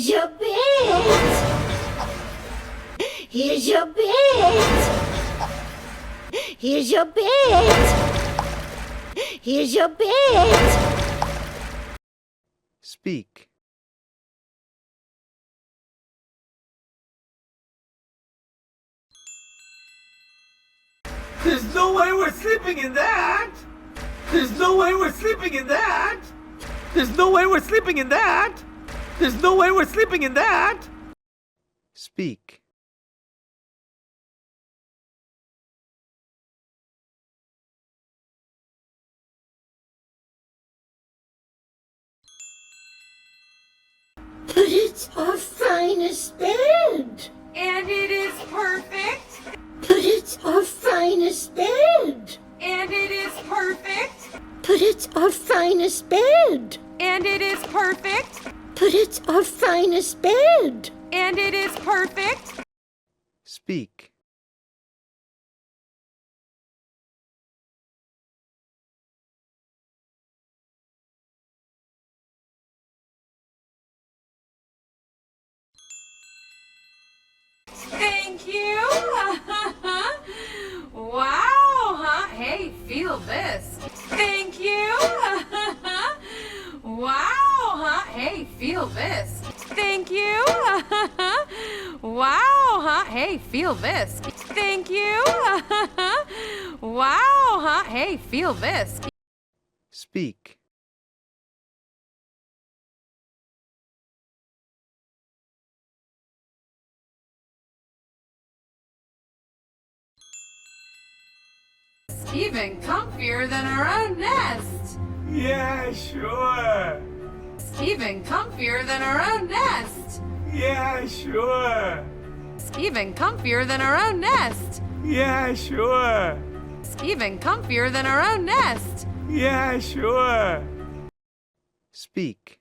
Here's your bed. Here's your bed. Here's your bed. Here's your bed. Speak. There's no way we're sleeping in that! There's no way we're sleeping in that! There's no way we're sleeping in that! There's no way we're sleeping in that! Speak. But it's our finest bed. And it is perfect. But it's our finest bed. And it is perfect. But it's our finest bed. And it is perfect. But it's our finest bed. And it is perfect. Speak. Thank you. Wow, huh? Hey, feel this. Thank you. Wow, huh? Hey, feel this. Thank you. Wow, huh? Hey, feel this. Thank you. Wow, huh? Hey, feel this. Speak. Even comfier than our own nest. Yeah, sure. Even comfier than our own nest. Yeah, sure. Even comfier than our own nest. Yeah, sure. Even comfier than our own nest. Yeah, sure. Speak.